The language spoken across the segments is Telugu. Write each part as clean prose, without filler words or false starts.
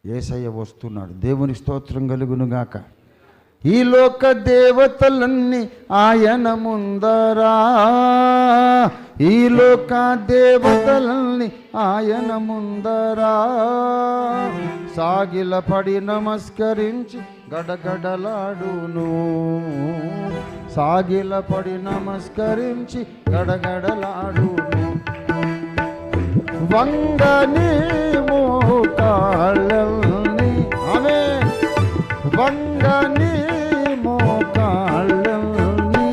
యేసయ్య వస్తున్నాడు. దేవుని స్తోత్రం కలుగునుగాక. ఈ లోక దేవతలన్నీ ఆయన ముందరా, ఈ లోక దేవతలన్నీ ఆయన ముందరా సాగిలపడి నమస్కరించి గడగడలాడును, సాగిలపడి నమస్కరించి గడగడలాడును. వంగని మోకాళ్ళని, ఆమె వంగని మోకాళ్ళని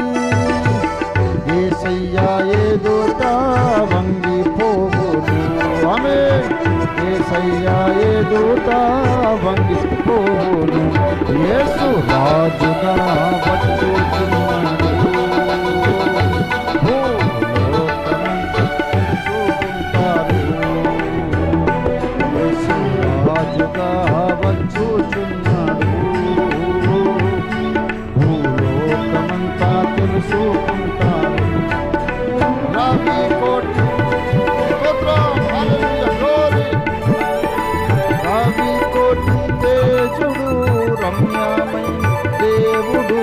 యేసయ్యా ఎదుట వంగిపోవును, ఆమె యేసయ్యా ఎదుట వంగిపోవును. యేసు రాజుగా వచ్చుచున్నాడు, వచ్చుచున్నాడు, భూలోకమంతా తెలుసుకుంటాడు. రవి కోటి రవి కోటి తేజుడు రమ్యమైన దేవుడు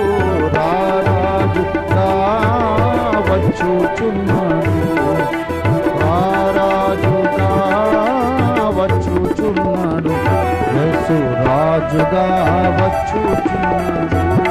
రారాజుగా వచ్చుచున్నాడు, రారాజుగా వచ్చుచున్నాడు, యేసు రాజుగా వచ్చుచున్నాడు.